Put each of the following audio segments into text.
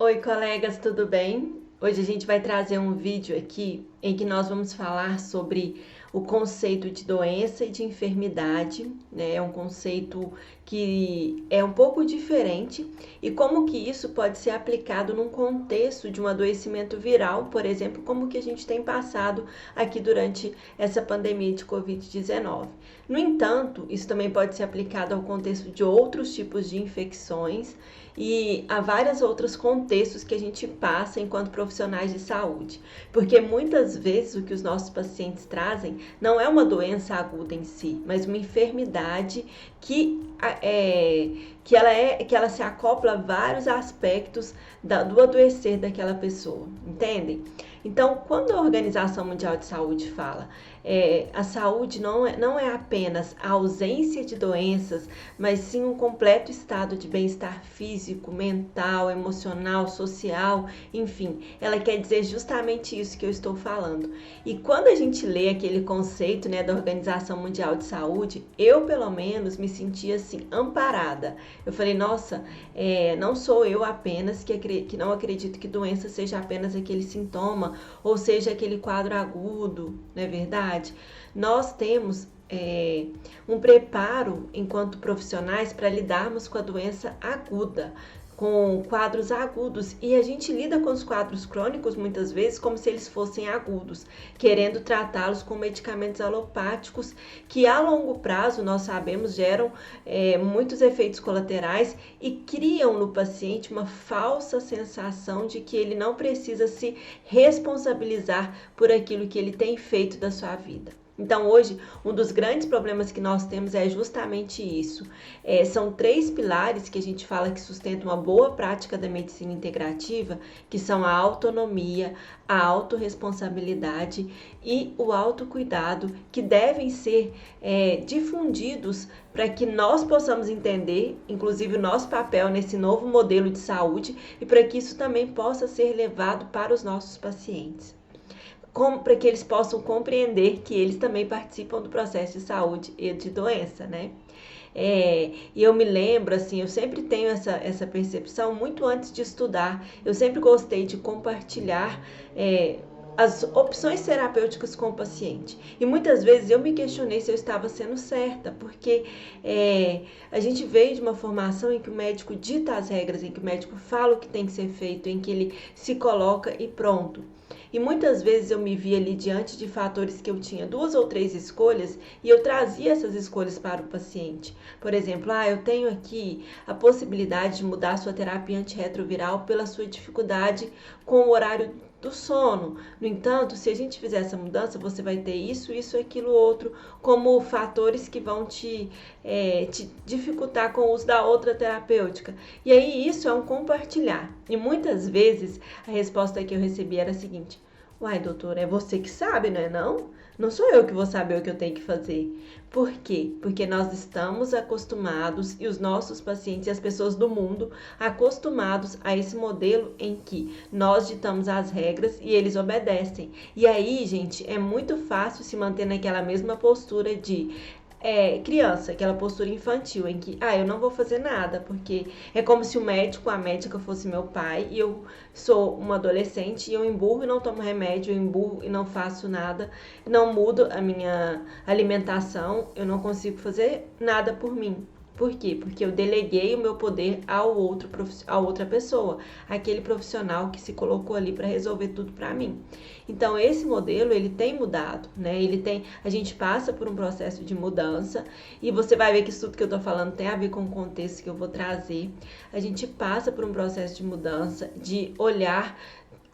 Oi, colegas, tudo bem? Hoje a gente vai trazer um vídeo aqui em que nós vamos falar sobre o conceito de doença e de enfermidade, né? É um conceito que é um pouco diferente e como que isso pode ser aplicado num contexto de um adoecimento viral, por exemplo, como que a gente tem passado aqui durante essa pandemia de Covid-19. No entanto, isso também pode ser aplicado ao contexto de outros tipos de infecções e há vários outros contextos que a gente passa enquanto profissionais de saúde, porque muitas vezes o que os nossos pacientes trazem não é uma doença aguda em si, mas uma enfermidade que que ela se acopla a vários aspectos do adoecer daquela pessoa, entendem? Então, quando a Organização Mundial de Saúde fala a saúde não é apenas a ausência de doenças, mas sim um completo estado de bem-estar físico, mental, emocional, social, enfim, ela quer dizer justamente isso que eu estou falando. E quando a gente lê aquele conceito, né, da Organização Mundial de Saúde, eu pelo menos me sentia assim amparada. Eu falei, nossa, não sou eu apenas que não acredito que doença seja apenas aquele sintoma ou seja aquele quadro agudo, não é verdade? Nós temos um preparo enquanto profissionais para lidarmos com a doença aguda, com quadros agudos, e a gente lida com os quadros crônicos muitas vezes como se eles fossem agudos, querendo tratá-los com medicamentos alopáticos que a longo prazo nós sabemos geram muitos efeitos colaterais e criam no paciente uma falsa sensação de que ele não precisa se responsabilizar por aquilo que ele tem feito da sua vida. Então, hoje, um dos grandes problemas que nós temos é justamente isso. São três pilares que a gente fala que sustentam uma boa prática da medicina integrativa, que são a autonomia, a autorresponsabilidade e o autocuidado, que devem ser difundidos para que nós possamos entender, inclusive, o nosso papel nesse novo modelo de saúde e para que isso também possa ser levado para os nossos pacientes, para que eles possam compreender que eles também participam do processo de saúde e de doença, né? E eu me lembro, assim, eu sempre tenho essa percepção muito antes de estudar. Eu sempre gostei de compartilhar as opções terapêuticas com o paciente. E muitas vezes eu me questionei se eu estava sendo certa, porque a gente veio de uma formação em que o médico dita as regras, em que o médico fala o que tem que ser feito, em que ele se coloca e pronto. E muitas vezes eu me via ali diante de fatores que eu tinha duas ou três escolhas e eu trazia essas escolhas para o paciente. Por exemplo, eu tenho aqui a possibilidade de mudar sua terapia antirretroviral pela sua dificuldade com o horário do sono. No entanto, se a gente fizer essa mudança, você vai ter isso, isso, aquilo, outro, como fatores que vão te dificultar com o uso da outra terapêutica. E aí isso é um compartilhar. E muitas vezes a resposta que eu recebi era a seguinte: uai, doutor, é você que sabe, não é não? Não sou eu que vou saber o que eu tenho que fazer. Por quê? Porque nós estamos acostumados, e os nossos pacientes e as pessoas do mundo, acostumados a esse modelo em que nós ditamos as regras e eles obedecem. E aí, gente, é muito fácil se manter naquela mesma postura de criança, aquela postura infantil em que, eu não vou fazer nada, porque é como se o médico, a médica fosse meu pai e eu sou uma adolescente e eu emburro e não tomo remédio, eu emburro e não faço nada, não mudo a minha alimentação, eu não consigo fazer nada por mim. Por quê? Porque eu deleguei o meu poder a outra pessoa, aquele profissional que se colocou ali para resolver tudo para mim. Então esse modelo ele tem mudado, né? A gente passa por um processo de mudança e você vai ver que isso tudo que eu tô falando tem a ver com o contexto que eu vou trazer. A gente passa por um processo de mudança, de olhar.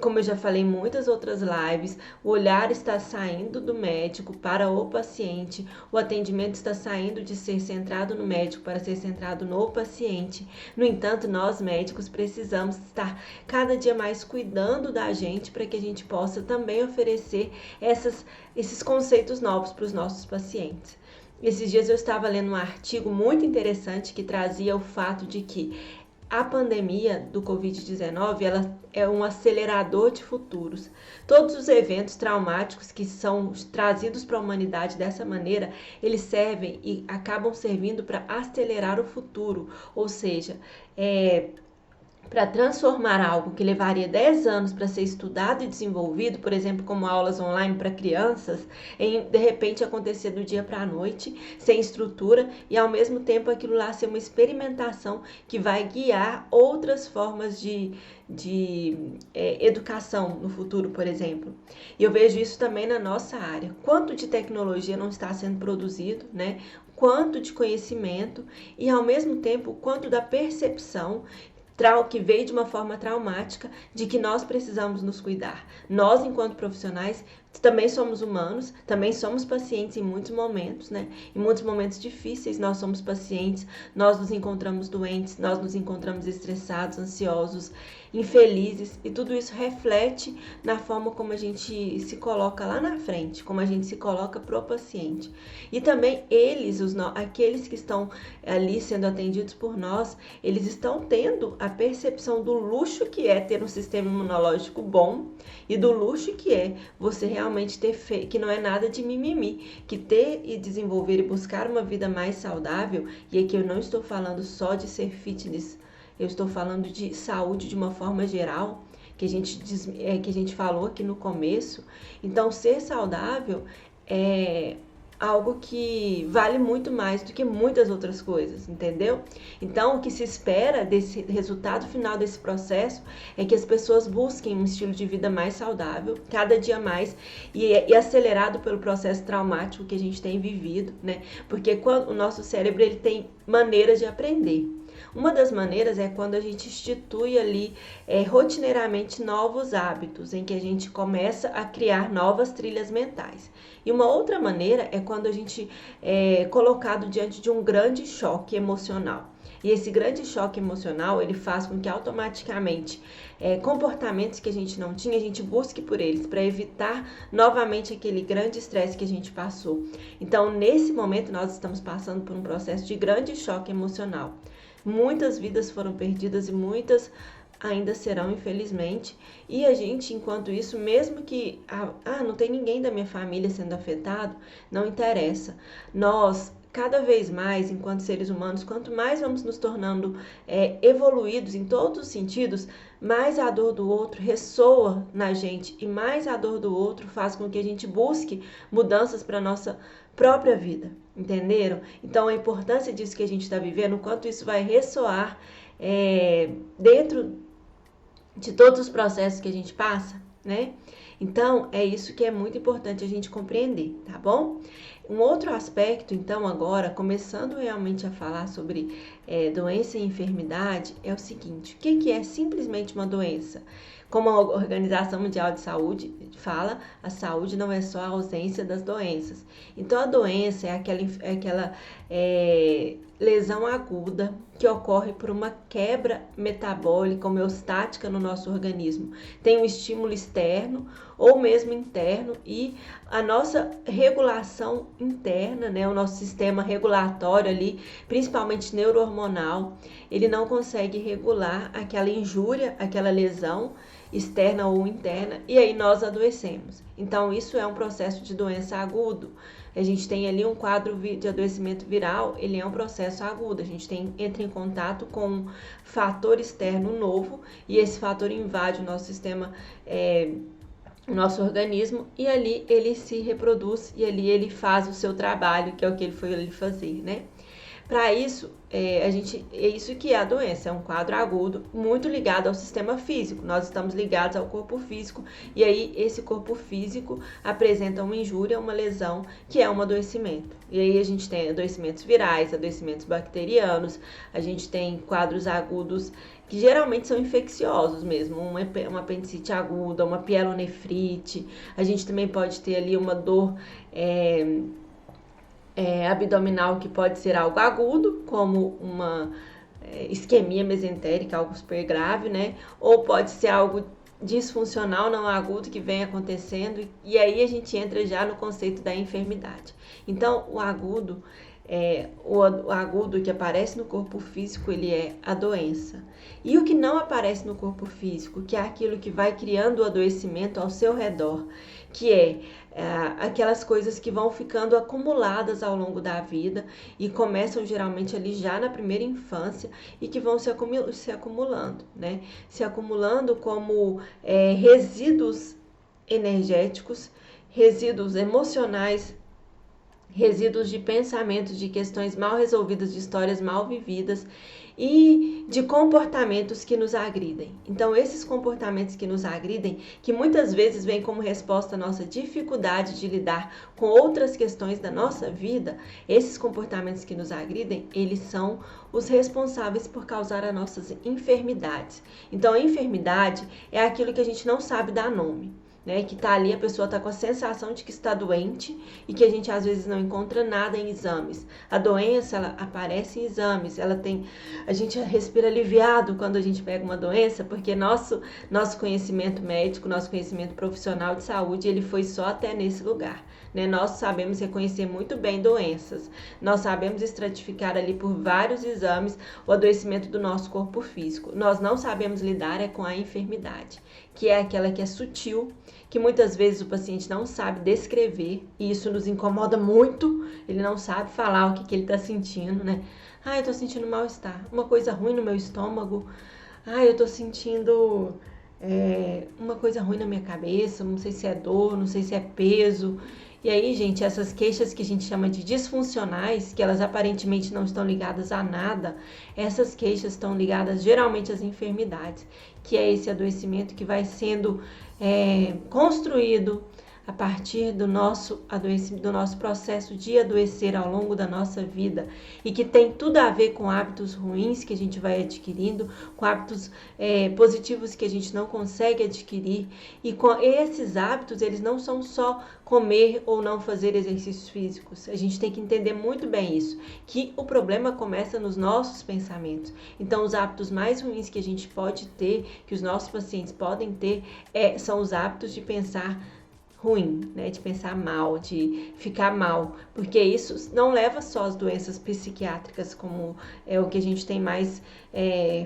Como eu já falei em muitas outras lives, o olhar está saindo do médico para o paciente, o atendimento está saindo de ser centrado no médico para ser centrado no paciente. No entanto, nós médicos precisamos estar cada dia mais cuidando da gente para que a gente possa também oferecer esses conceitos novos para os nossos pacientes. Esses dias eu estava lendo um artigo muito interessante que trazia o fato de que a pandemia do Covid-19 ela é um acelerador de futuros. Todos os eventos traumáticos que são trazidos para a humanidade dessa maneira, eles servem e acabam servindo para acelerar o futuro, ou seja, para transformar algo que levaria 10 anos para ser estudado e desenvolvido, por exemplo, como aulas online para crianças, em de repente acontecer do dia para a noite, sem estrutura, e ao mesmo tempo aquilo lá ser uma experimentação que vai guiar outras formas de educação no futuro, por exemplo. E eu vejo isso também na nossa área. Quanto de tecnologia não está sendo produzido, né? Quanto de conhecimento e, ao mesmo tempo, quanto da percepção que veio de uma forma traumática de que nós precisamos nos cuidar. Nós, enquanto profissionais, também somos humanos, também somos pacientes em muitos momentos, né? Em muitos momentos difíceis nós somos pacientes, nós nos encontramos doentes, nós nos encontramos estressados, ansiosos, infelizes, e tudo isso reflete na forma como a gente se coloca lá na frente, como a gente se coloca pro paciente. E também aqueles que estão ali sendo atendidos por nós, eles estão tendo a percepção do luxo que é ter um sistema imunológico bom e do luxo que é você realmente ter fé, que não é nada de mimimi, que ter e desenvolver e buscar uma vida mais saudável, e aqui eu não estou falando só de ser fitness, eu estou falando de saúde de uma forma geral, que a gente falou aqui no começo. Então, ser saudável é algo que vale muito mais do que muitas outras coisas, entendeu? Então, o que se espera desse resultado final desse processo é que as pessoas busquem um estilo de vida mais saudável, cada dia mais, e acelerado pelo processo traumático que a gente tem vivido, né? Porque quando o nosso cérebro ele tem maneiras de aprender. Uma das maneiras é quando a gente institui ali rotineiramente novos hábitos, em que a gente começa a criar novas trilhas mentais. E uma outra maneira é quando a gente é colocado diante de um grande choque emocional. E esse grande choque emocional, ele faz com que automaticamente comportamentos que a gente não tinha, a gente busque por eles, para evitar novamente aquele grande estresse que a gente passou. Então, nesse momento, nós estamos passando por um processo de grande choque emocional. Muitas vidas foram perdidas e muitas ainda serão, infelizmente. E a gente, enquanto isso, mesmo que não tem ninguém da minha família sendo afetado, não interessa. Nós, cada vez mais, enquanto seres humanos, quanto mais vamos nos tornando evoluídos em todos os sentidos, mais a dor do outro ressoa na gente e mais a dor do outro faz com que a gente busque mudanças para a nossa própria vida, entenderam? Então, a importância disso que a gente está vivendo, o quanto isso vai ressoar dentro de todos os processos que a gente passa, né? Então, é isso que é muito importante a gente compreender, tá bom? Um outro aspecto, então, agora, começando realmente a falar sobre doença e enfermidade, é o seguinte: o que é simplesmente uma doença? Como a Organização Mundial de Saúde fala, a saúde não é só a ausência das doenças. Então, a doença é aquela lesão aguda que ocorre por uma quebra metabólica homeostática no nosso organismo. Tem um estímulo externo ou mesmo interno e a nossa regulação interna, né, o nosso sistema regulatório ali, principalmente neurohormonal, ele não consegue regular aquela injúria, aquela lesão externa ou interna, e aí nós adoecemos. Então, isso é um processo de doença agudo. A gente tem ali um quadro de adoecimento viral, ele é um processo agudo. A gente entra em contato com um fator externo novo e esse fator invade o nosso sistema, o nosso organismo, e ali ele se reproduz e ali ele faz o seu trabalho, que é o que ele foi ali fazer, né? Para isso, é isso que é a doença, é um quadro agudo muito ligado ao sistema físico. Nós estamos ligados ao corpo físico e aí esse corpo físico apresenta uma injúria, uma lesão, que é um adoecimento. E aí a gente tem adoecimentos virais, adoecimentos bacterianos, a gente tem quadros agudos que geralmente são infecciosos mesmo, uma apendicite aguda, uma pielonefrite. A gente também pode ter ali uma dor abdominal que pode ser algo agudo, como uma isquemia mesentérica, algo super grave, né? Ou pode ser algo disfuncional, não agudo, que vem acontecendo, e aí a gente entra já no conceito da enfermidade. Então, o agudo o agudo que aparece no corpo físico, ele é a doença. E o que não aparece no corpo físico, que é aquilo que vai criando o adoecimento ao seu redor, que aquelas coisas que vão ficando acumuladas ao longo da vida e começam geralmente ali já na primeira infância e que vão se acumulando, né? Se acumulando como resíduos energéticos, resíduos emocionais, resíduos de pensamentos, de questões mal resolvidas, de histórias mal vividas e de comportamentos que nos agridem. Então, esses comportamentos que nos agridem, que muitas vezes vêm como resposta à nossa dificuldade de lidar com outras questões da nossa vida, esses comportamentos que nos agridem, eles são os responsáveis por causar as nossas enfermidades. Então, a enfermidade é aquilo que a gente não sabe dar nome. Né, que tá ali, a pessoa tá com a sensação de que está doente e que a gente às vezes não encontra nada em exames. A doença, ela aparece em exames, a gente respira aliviado quando a gente pega uma doença, porque nosso conhecimento médico, nosso conhecimento profissional de saúde, ele foi só até nesse lugar. Né? Nós sabemos reconhecer muito bem doenças, nós sabemos estratificar ali por vários exames o adoecimento do nosso corpo físico. Nós não sabemos lidar com a enfermidade, que é aquela que é sutil, que muitas vezes o paciente não sabe descrever, e isso nos incomoda muito, ele não sabe falar o que ele está sentindo, né? Eu estou sentindo mal-estar, uma coisa ruim no meu estômago, eu estou sentindo uma coisa ruim na minha cabeça, não sei se é dor, não sei se é peso. E aí, gente, essas queixas que a gente chama de disfuncionais, que elas aparentemente não estão ligadas a nada, essas queixas estão ligadas geralmente às enfermidades, que é esse adoecimento que vai sendo construído a partir do nosso processo de adoecer ao longo da nossa vida e que tem tudo a ver com hábitos ruins que a gente vai adquirindo, com hábitos positivos que a gente não consegue adquirir, e com esses hábitos, eles não são só comer ou não fazer exercícios físicos. A gente tem que entender muito bem isso, que o problema começa nos nossos pensamentos. Então, os hábitos mais ruins que a gente pode ter, que os nossos pacientes podem ter, são os hábitos de pensar ruim, né? De pensar mal, de ficar mal, porque isso não leva só às doenças psiquiátricas, como é o que a gente tem mais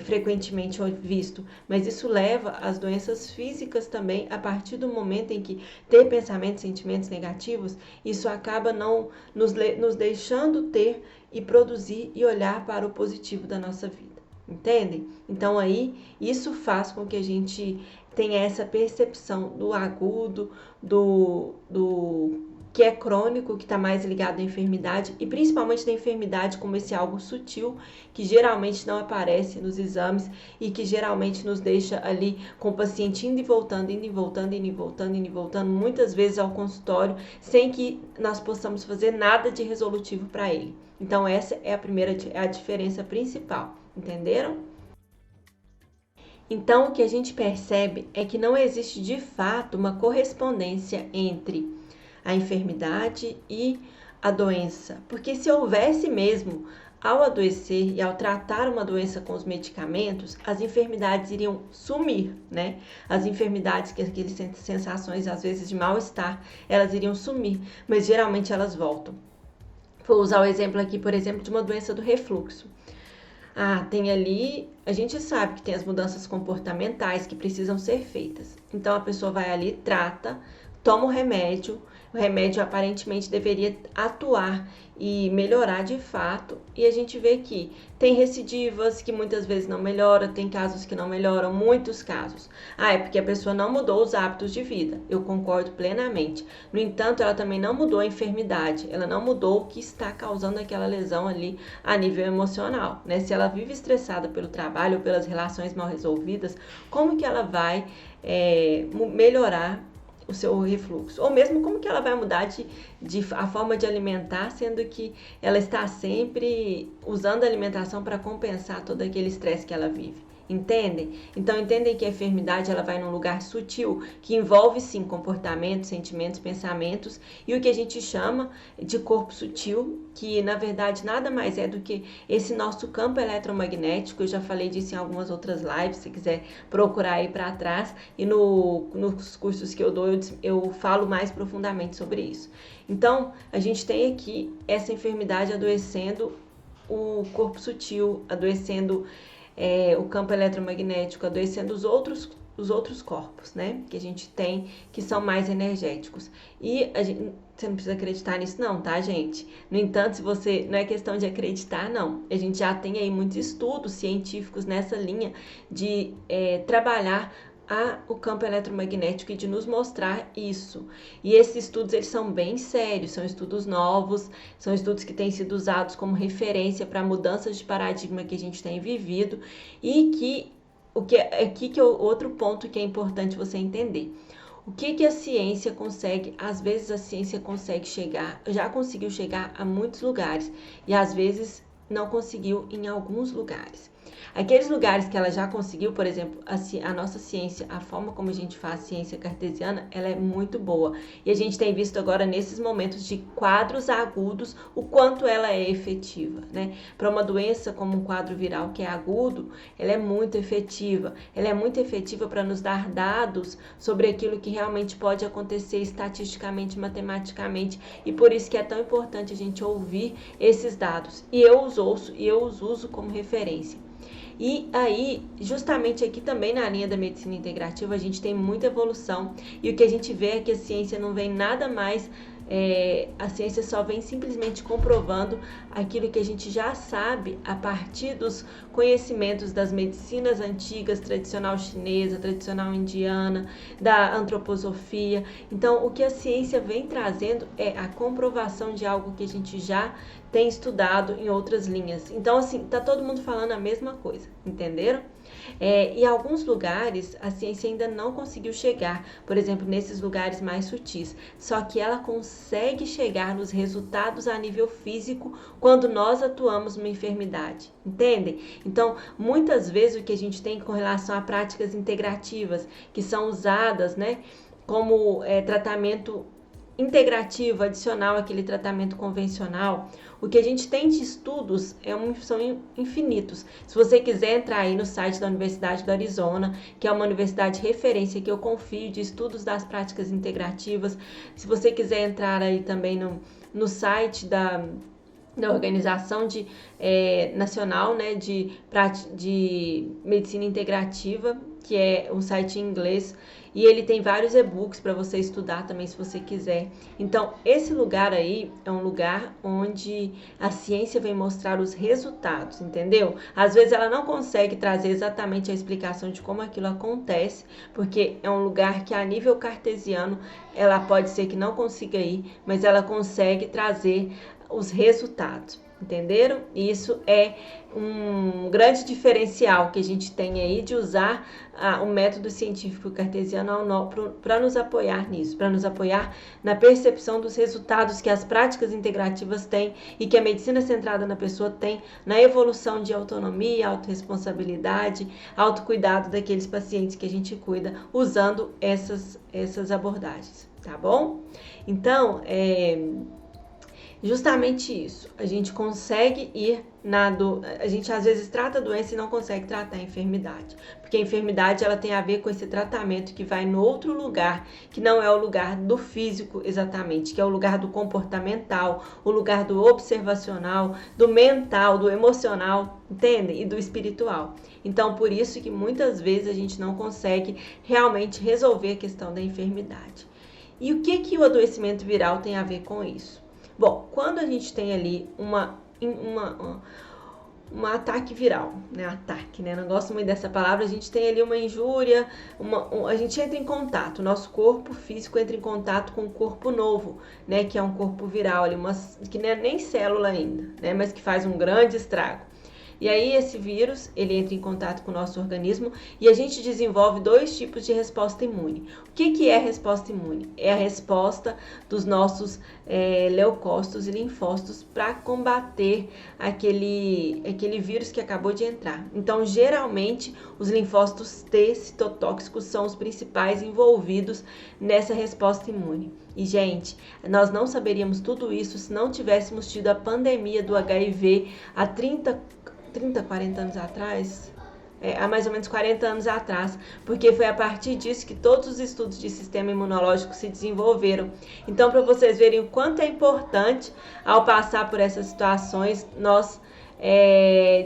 frequentemente visto, mas isso leva às doenças físicas também, a partir do momento em que ter pensamentos, sentimentos negativos, isso acaba não nos deixando ter e produzir e olhar para o positivo da nossa vida. Entendem? Então aí, isso faz com que a gente tenha essa percepção do agudo, do que é crônico, que está mais ligado à enfermidade, e principalmente da enfermidade como esse algo sutil, que geralmente não aparece nos exames e que geralmente nos deixa ali com o paciente indo e voltando, indo e voltando, indo e voltando, indo e voltando, muitas vezes ao consultório, sem que nós possamos fazer nada de resolutivo para ele. Então essa é a diferença principal. Entenderam? Então, o que a gente percebe é que não existe de fato uma correspondência entre a enfermidade e a doença. Porque se houvesse mesmo, ao adoecer e ao tratar uma doença com os medicamentos, as enfermidades iriam sumir, né? As enfermidades, que aquelas sensações às vezes de mal-estar, elas iriam sumir, mas geralmente elas voltam. Vou usar o exemplo aqui, por exemplo, de uma doença do refluxo. Tem ali, a gente sabe que tem as mudanças comportamentais que precisam ser feitas. Então, a pessoa vai ali, trata, toma o remédio aparentemente deveria atuar e melhorar de fato, e a gente vê que tem recidivas que muitas vezes não melhoram, tem casos que não melhoram, muitos casos. É porque a pessoa não mudou os hábitos de vida, eu concordo plenamente. No entanto, ela também não mudou a enfermidade, ela não mudou o que está causando aquela lesão ali a nível emocional, né? Se ela vive estressada pelo trabalho ou pelas relações mal resolvidas, como que ela vai melhorar o seu refluxo? Ou mesmo como que ela vai mudar a forma de alimentar, sendo que ela está sempre usando a alimentação para compensar todo aquele estresse que ela vive. Entendem? Então entendem que a enfermidade ela vai num lugar sutil, que envolve sim comportamentos, sentimentos, pensamentos e o que a gente chama de corpo sutil, que na verdade nada mais é do que esse nosso campo eletromagnético. Eu já falei disso em algumas outras lives, se quiser procurar aí para trás, e nos cursos que eu dou eu falo mais profundamente sobre isso. Então a gente tem aqui essa enfermidade adoecendo o corpo sutil, adoecendo o campo eletromagnético, adoecendo os outros corpos, né? Que a gente tem, que são mais energéticos. E você não precisa acreditar nisso não, tá, gente? No entanto, se você... Não é questão de acreditar, não. A gente já tem aí muitos estudos científicos nessa linha de trabalhar o campo eletromagnético e de nos mostrar isso. E esses estudos, eles são bem sérios, são estudos novos, são estudos que têm sido usados como referência para mudanças de paradigma que a gente tem vivido e que aqui é outro ponto que é importante você entender. O que a ciência consegue? Às vezes a ciência consegue chegar, já conseguiu chegar a muitos lugares e às vezes não conseguiu em alguns lugares. Aqueles lugares que ela já conseguiu, por exemplo, a nossa ciência, a forma como a gente faz ciência cartesiana, ela é muito boa. E a gente tem visto agora, nesses momentos de quadros agudos, o quanto ela é efetiva, né? Para uma doença como um quadro viral que é agudo, ela é muito efetiva. Ela é muito efetiva para nos dar dados sobre aquilo que realmente pode acontecer estatisticamente, matematicamente. E por isso que é tão importante a gente ouvir esses dados. E eu os ouço e eu os uso como referência. E aí, justamente aqui também na linha da medicina integrativa, a gente tem muita evolução e o que a gente vê é que a ciência não vem nada mais, a ciência só vem simplesmente comprovando aquilo que a gente já sabe a partir dos conhecimentos das medicinas antigas, tradicional chinesa, tradicional indiana, da antroposofia. Então, o que a ciência vem trazendo é a comprovação de algo que a gente já tem estudado em outras linhas. Então, assim, tá todo mundo falando a mesma coisa, entenderam? Em alguns lugares, a ciência ainda não conseguiu chegar, por exemplo, nesses lugares mais sutis. Só que ela consegue chegar nos resultados a nível físico quando nós atuamos numa enfermidade, entendem? Então, muitas vezes o que a gente tem com relação a práticas integrativas, que são usadas, né, como tratamento integrativo, adicional àquele tratamento convencional, o que a gente tem de estudos são infinitos. Se você quiser entrar aí no site da Universidade do Arizona, que é uma universidade referência que eu confio de estudos das práticas integrativas, se você quiser entrar aí também no site da Organização Nacional, né, de Medicina Integrativa, que é um site em inglês, e ele tem vários e-books para você estudar também, se você quiser. Então, esse lugar aí é um lugar onde a ciência vem mostrar os resultados, entendeu? Às vezes ela não consegue trazer exatamente a explicação de como aquilo acontece, porque é um lugar que a nível cartesiano ela pode ser que não consiga ir, mas ela consegue trazer os resultados. Entenderam? Isso é um grande diferencial que a gente tem aí de usar o método científico cartesiano para nos apoiar nisso, para nos apoiar na percepção dos resultados que as práticas integrativas têm e que a medicina centrada na pessoa tem na evolução de autonomia, autorresponsabilidade, autocuidado daqueles pacientes que a gente cuida usando essas abordagens, tá bom? Então, justamente isso, a gente consegue ir a gente às vezes trata a doença e não consegue tratar a enfermidade, porque a enfermidade ela tem a ver com esse tratamento que vai no outro lugar, que não é o lugar do físico exatamente, que é o lugar do comportamental, o lugar do observacional, do mental, do emocional, entendem? E do espiritual. Então, por isso que muitas vezes a gente não consegue realmente resolver a questão da enfermidade. E o que o adoecimento viral tem a ver com isso? Bom, quando a gente tem ali um ataque viral, né? Ataque, né? Não gosto muito dessa palavra. A gente tem ali uma injúria, a gente entra em contato, o nosso corpo físico entra em contato com um corpo novo, né? Que é um corpo viral, ali, que não é nem célula ainda, né? Mas que faz um grande estrago. E aí esse vírus, ele entra em contato com o nosso organismo e a gente desenvolve dois tipos de resposta imune. O que é a resposta imune? É a resposta dos nossos leucócitos e linfócitos para combater aquele vírus que acabou de entrar. Então, geralmente, os linfócitos T citotóxicos são os principais envolvidos nessa resposta imune. E, gente, nós não saberíamos tudo isso se não tivéssemos tido a pandemia do HIV há 40 anos atrás. Há mais ou menos 40 anos atrás, porque foi a partir disso que todos os estudos de sistema imunológico se desenvolveram. Então, para vocês verem o quanto é importante, ao passar por essas situações, nós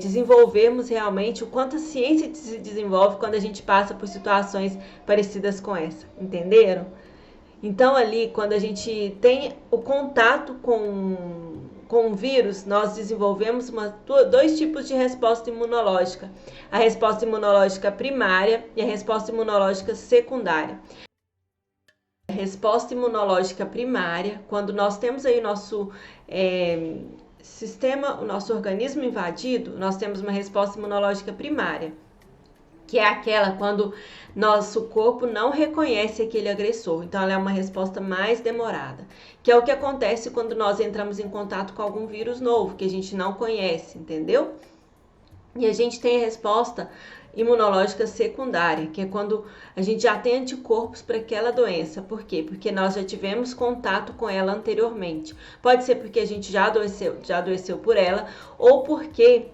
desenvolvermos realmente o quanto a ciência se desenvolve quando a gente passa por situações parecidas com essa, entenderam? Então, ali, quando a gente tem o contato com o vírus, nós desenvolvemos dois tipos de resposta imunológica. A resposta imunológica primária e a resposta imunológica secundária. A resposta imunológica primária, quando nós temos aí o nosso sistema, o nosso organismo invadido, nós temos uma resposta imunológica primária, que é aquela quando nosso corpo não reconhece aquele agressor. Então, ela é uma resposta mais demorada, que é o que acontece quando nós entramos em contato com algum vírus novo, que a gente não conhece, entendeu? E a gente tem a resposta imunológica secundária, que é quando a gente já tem anticorpos para aquela doença. Por quê? Porque nós já tivemos contato com ela anteriormente. Pode ser porque a gente já adoeceu por ela, ou porque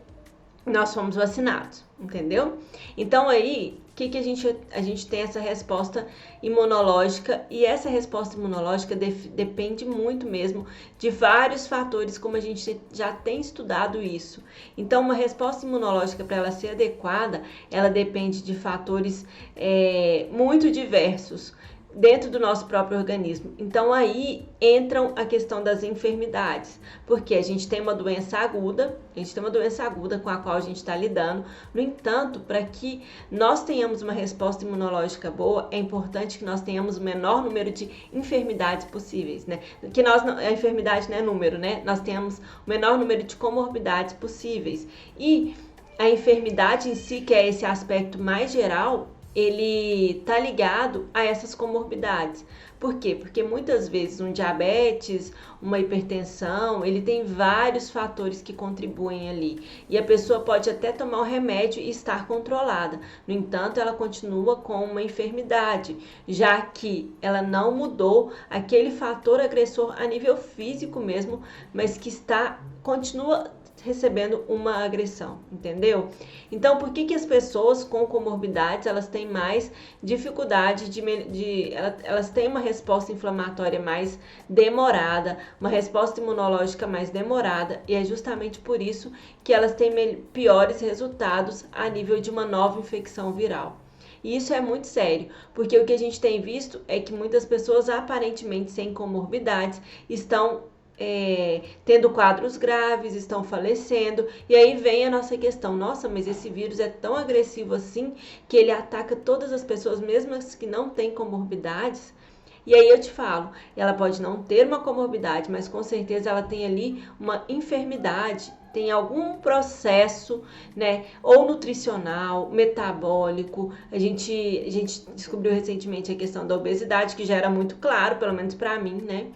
nós fomos vacinados, entendeu? Então aí, o que a gente tem essa resposta imunológica, e essa resposta imunológica depende muito mesmo de vários fatores, como a gente já tem estudado isso. Então, uma resposta imunológica, para ela ser adequada, ela depende de fatores muito diversos dentro do nosso próprio organismo. Então aí entram a questão das enfermidades, porque a gente tem uma doença aguda, com a qual a gente está lidando. No entanto, para que nós tenhamos uma resposta imunológica boa, é importante que nós tenhamos o menor número de enfermidades possíveis, né? A enfermidade não é número, né? Nós temos o menor número de comorbidades possíveis. E a enfermidade em si, que é esse aspecto mais geral, ele tá ligado a essas comorbidades. Por quê? Porque muitas vezes um diabetes, uma hipertensão, ele tem vários fatores que contribuem ali. E a pessoa pode até tomar o remédio e estar controlada. No entanto, ela continua com uma enfermidade, já que ela não mudou aquele fator agressor a nível físico mesmo, mas que continua recebendo uma agressão, entendeu? Então, por que as pessoas com comorbidades, elas têm mais dificuldade elas têm uma resposta inflamatória mais demorada, uma resposta imunológica mais demorada, e é justamente por isso que elas têm piores resultados a nível de uma nova infecção viral. E isso é muito sério, porque o que a gente tem visto é que muitas pessoas aparentemente sem comorbidades estão tendo quadros graves, estão falecendo, e aí vem a nossa questão: nossa, mas esse vírus é tão agressivo assim que ele ataca todas as pessoas, mesmo as que não têm comorbidades? E aí eu te falo, ela pode não ter uma comorbidade, mas com certeza ela tem ali uma enfermidade, tem algum processo, né, ou nutricional, metabólico. A gente descobriu recentemente a questão da obesidade, que já era muito claro, pelo menos para mim, né?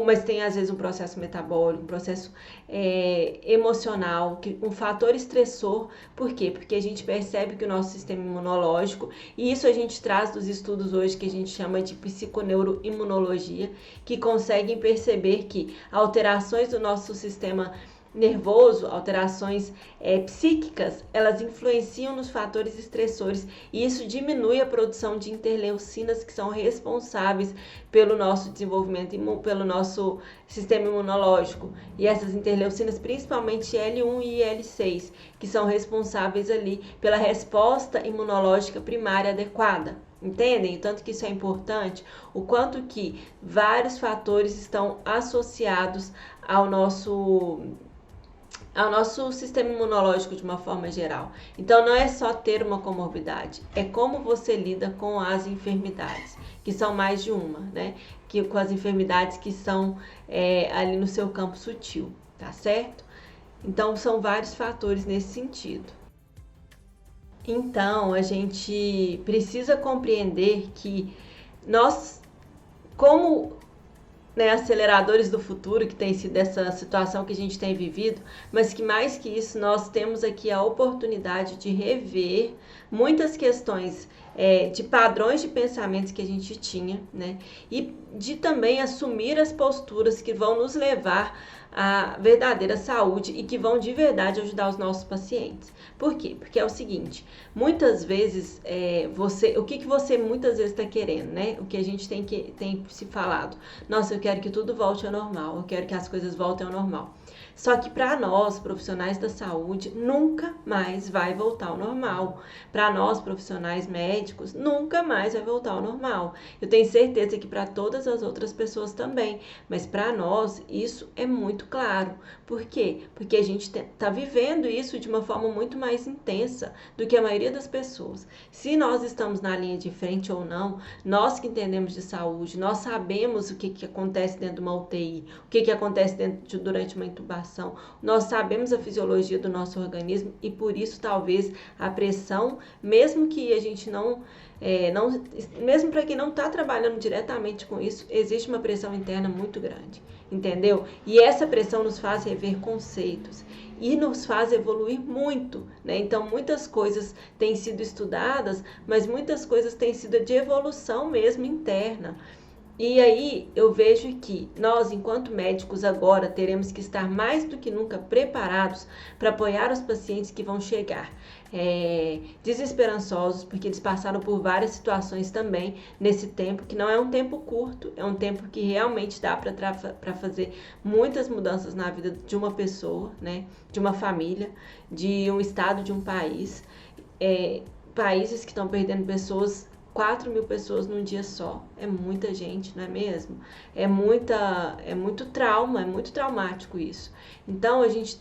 Mas tem às vezes um processo metabólico, um processo emocional, um fator estressor. Por quê? Porque a gente percebe que o nosso sistema imunológico, e isso a gente traz dos estudos hoje que a gente chama de psiconeuroimunologia, que conseguem perceber que alterações do nosso sistema nervoso, alterações psíquicas, elas influenciam nos fatores estressores, e isso diminui a produção de interleucinas, que são responsáveis pelo nosso desenvolvimento, pelo nosso sistema imunológico. E essas interleucinas, principalmente L1 e L6, que são responsáveis ali pela resposta imunológica primária adequada. Entendem? Tanto que isso é importante, o quanto que vários fatores estão associados ao nosso sistema imunológico de uma forma geral. Então, não é só ter uma comorbidade, é como você lida com as enfermidades, que são mais de uma, né? Com as enfermidades que são ali no seu campo sutil, tá certo? Então, são vários fatores nesse sentido. Então, a gente precisa compreender que nós, como aceleradores do futuro, que tem sido essa situação que a gente tem vivido, mas que mais que isso, nós temos aqui a oportunidade de rever muitas questões de padrões de pensamentos que a gente tinha, né? E de também assumir as posturas que vão nos levar à verdadeira saúde e que vão de verdade ajudar os nossos pacientes. Por quê? Porque é o seguinte, muitas vezes o que você muitas vezes está querendo, né? O que a gente tem se falado. Nossa, eu quero que tudo volte ao normal, eu quero que as coisas voltem ao normal. Só que para nós, profissionais da saúde, nunca mais vai voltar ao normal. Para nós, profissionais médicos, nunca mais vai voltar ao normal. Eu tenho certeza que para todas as outras pessoas também, mas para nós isso é muito claro. Por quê? Porque a gente está vivendo isso de uma forma muito mais intensa do que a maioria das pessoas. Se nós estamos na linha de frente ou não, nós que entendemos de saúde, nós sabemos o que acontece dentro de uma UTI, o que acontece durante uma intubação, nós sabemos a fisiologia do nosso organismo e por isso talvez a pressão, mesmo que a gente mesmo para quem não está trabalhando diretamente com isso, existe uma pressão interna muito grande, entendeu? E essa pressão nos faz rever conceitos e nos faz evoluir muito, né? Então, muitas coisas têm sido estudadas, mas muitas coisas têm sido de evolução mesmo interna. E aí eu vejo que nós, enquanto médicos, agora teremos que estar mais do que nunca preparados para apoiar os pacientes que vão chegar desesperançosos, porque eles passaram por várias situações também nesse tempo, que não é um tempo curto, é um tempo que realmente dá para fazer muitas mudanças na vida de uma pessoa, né, de uma família, de um estado, de um país. Países que estão perdendo pessoas, 4.000 pessoas num dia só, é muita gente, não é mesmo? É muito trauma, é muito traumático isso. Então a gente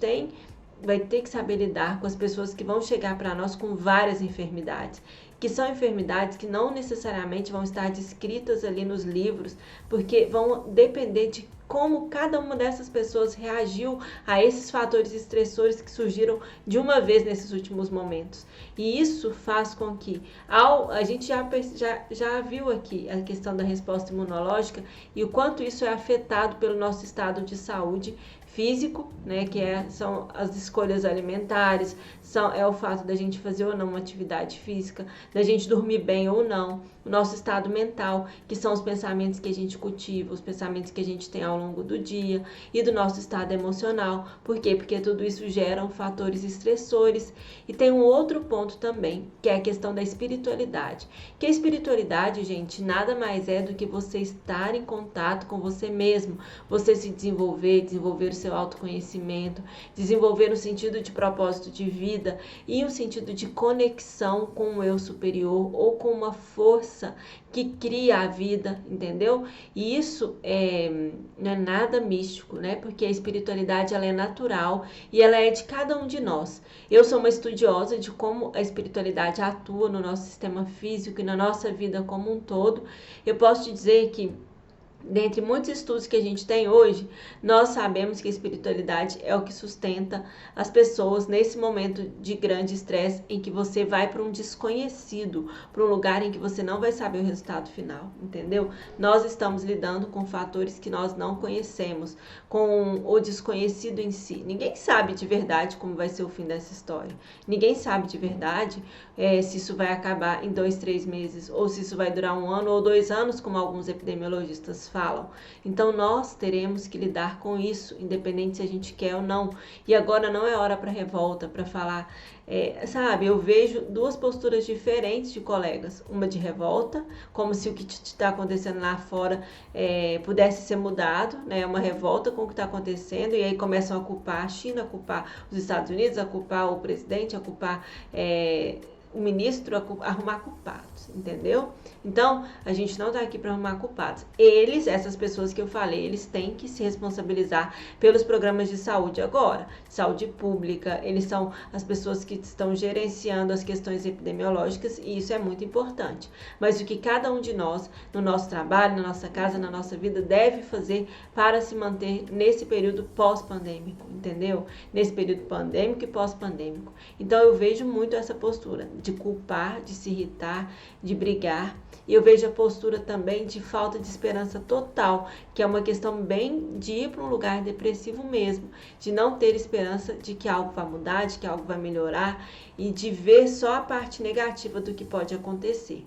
vai ter que saber lidar com as pessoas que vão chegar para nós com várias enfermidades, que são enfermidades que não necessariamente vão estar descritas ali nos livros, porque vão depender de como cada uma dessas pessoas reagiu a esses fatores estressores que surgiram de uma vez nesses últimos momentos. E isso faz com que, a gente já viu aqui a questão da resposta imunológica e o quanto isso é afetado pelo nosso estado de saúde físico, né, são as escolhas alimentares, é o fato da gente fazer ou não uma atividade física, da gente dormir bem ou não, o nosso estado mental, que são os pensamentos que a gente cultiva, os pensamentos que a gente tem ao longo do dia, e do nosso estado emocional. Por quê? Porque tudo isso gera fatores estressores. E tem um outro ponto também, que é a questão da espiritualidade. Que a espiritualidade, gente, nada mais é do que você estar em contato com você mesmo, você se desenvolver o seu autoconhecimento, desenvolver um sentido de propósito de vida e um sentido de conexão com o eu superior ou com uma força que cria a vida, entendeu? E isso não é nada místico, né? Porque a espiritualidade ela é natural e ela é de cada um de nós. Eu sou uma estudiosa de como a espiritualidade atua no nosso sistema físico e na nossa vida como um todo. Eu posso te dizer que dentre muitos estudos que a gente tem hoje, nós sabemos que a espiritualidade é o que sustenta as pessoas nesse momento de grande estresse em que você vai para um desconhecido, para um lugar em que você não vai saber o resultado final, entendeu? Nós estamos lidando com fatores que nós não conhecemos, com o desconhecido em si. Ninguém sabe de verdade como vai ser o fim dessa história. Ninguém sabe de verdade se isso vai acabar em 2, 3 meses, ou se isso vai durar 1 ano ou 2 anos, como alguns epidemiologistas falam. Então nós teremos que lidar com isso, independente se a gente quer ou não. E agora não é hora para revolta, para falar, sabe, eu vejo duas posturas diferentes de colegas, uma de revolta, como se o que está acontecendo lá fora pudesse ser mudado, né, uma revolta com o que está acontecendo, e aí começam a culpar a China, a culpar os Estados Unidos, a culpar o presidente, a culpar o ministro arrumar culpados, entendeu? Então, a gente não está aqui para arrumar culpados. Eles, essas pessoas que eu falei, eles têm que se responsabilizar pelos programas de saúde agora, saúde pública, eles são as pessoas que estão gerenciando as questões epidemiológicas e isso é muito importante. Mas o que cada um de nós, no nosso trabalho, na nossa casa, na nossa vida, deve fazer para se manter nesse período pós-pandêmico, entendeu? Nesse período pandêmico e pós-pandêmico. Então, eu vejo muito essa postura de culpar, de se irritar, de brigar. E eu vejo a postura também de falta de esperança total, que é uma questão bem de ir para um lugar depressivo mesmo, de não ter esperança de que algo vai mudar, de que algo vai melhorar e de ver só a parte negativa do que pode acontecer.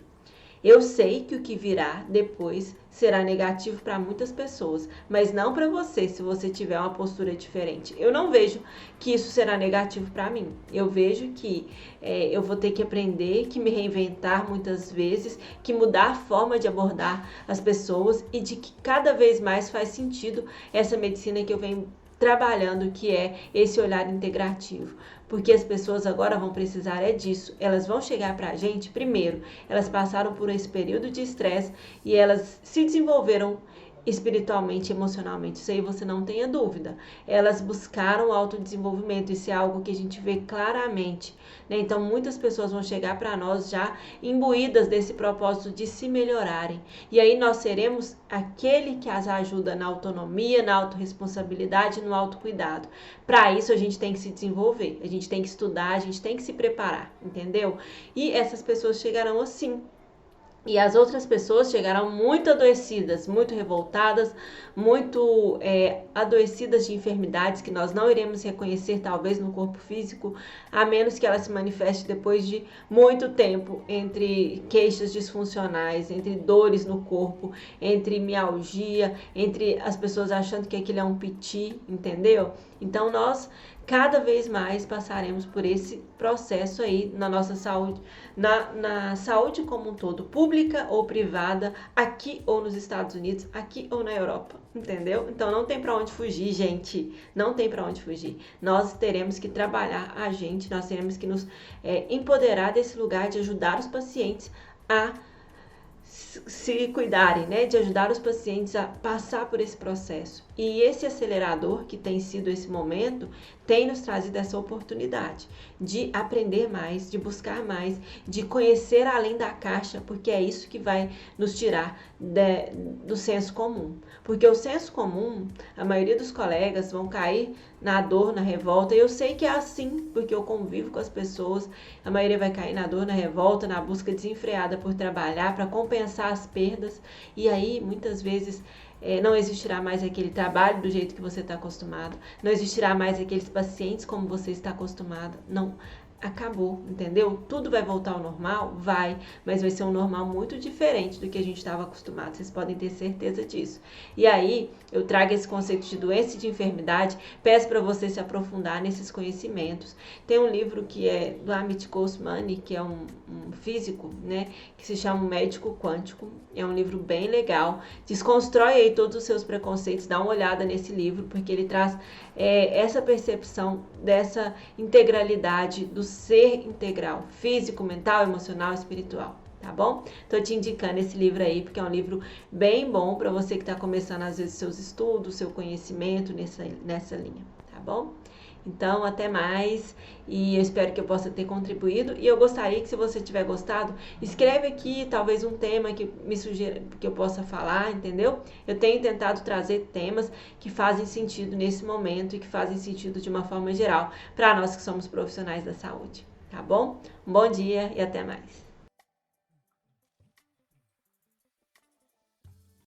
Eu sei que o que virá depois será negativo para muitas pessoas, mas não para você, se você tiver uma postura diferente. Eu não vejo que isso será negativo para mim. Eu vejo que eu vou ter que aprender, que me reinventar muitas vezes, que mudar a forma de abordar as pessoas e de que cada vez mais faz sentido essa medicina que eu venho trabalhando, que é esse olhar integrativo. Porque as pessoas agora vão precisar disso. Elas vão chegar para a gente, primeiro, elas passaram por esse período de estresse e elas se desenvolveram espiritualmente, emocionalmente. Isso aí você não tenha dúvida. Elas buscaram autodesenvolvimento. Isso é algo que a gente vê claramente, né? Então, muitas pessoas vão chegar para nós já imbuídas desse propósito de se melhorarem. E aí nós seremos aquele que as ajuda na autonomia, na autorresponsabilidade, no autocuidado. Para isso, a gente tem que se desenvolver, a gente tem que estudar, a gente tem que se preparar, entendeu? E essas pessoas chegarão assim. E as outras pessoas chegarão muito adoecidas, muito revoltadas, muito adoecidas de enfermidades que nós não iremos reconhecer talvez no corpo físico, a menos que ela se manifeste depois de muito tempo, entre queixas disfuncionais, entre dores no corpo, entre mialgia, entre as pessoas achando que aquilo é um piti, entendeu? Então nós cada vez mais passaremos por esse processo aí na nossa saúde, na saúde como um todo, pública ou privada, aqui ou nos Estados Unidos, aqui ou na Europa, entendeu? Então não tem para onde fugir, gente, não tem para onde fugir. Nós teremos que trabalhar a gente, nós teremos que nos empoderar desse lugar de ajudar os pacientes a se cuidarem, né, de ajudar os pacientes a passar por esse processo. E esse acelerador que tem sido esse momento tem nos trazido essa oportunidade de aprender mais, de buscar mais, de conhecer além da caixa, porque é isso que vai nos tirar do senso comum. Porque o senso comum, a maioria dos colegas vão cair na dor, na revolta, e eu sei que é assim, porque eu convivo com as pessoas, a maioria vai cair na dor, na revolta, na busca desenfreada por trabalhar, para compensar as perdas, e aí muitas vezes não existirá mais aquele trabalho do jeito que você está acostumado, não existirá mais aqueles pacientes como você está acostumado, não, acabou, entendeu? Tudo vai voltar ao normal? Vai, mas vai ser um normal muito diferente do que a gente estava acostumado, vocês podem ter certeza disso. E aí, eu trago esse conceito de doença e de enfermidade, peço para você se aprofundar nesses conhecimentos. Tem um livro que é do Amit Goswami, que é um físico, né, que se chama O Médico Quântico, é um livro bem legal, desconstrói aí todos os seus preconceitos, dá uma olhada nesse livro, porque ele traz essa percepção dessa integralidade do ser integral, físico, mental, emocional, espiritual, tá bom? Tô te indicando esse livro aí, porque é um livro bem bom para você que está começando às vezes seus estudos, seu conhecimento nessa linha, tá bom? Então, até mais, e eu espero que eu possa ter contribuído, e eu gostaria que, se você tiver gostado, escreve aqui talvez um tema que me sugira que eu possa falar, entendeu? Eu tenho tentado trazer temas que fazem sentido nesse momento e que fazem sentido de uma forma geral para nós que somos profissionais da saúde, tá bom? Um bom dia e até mais.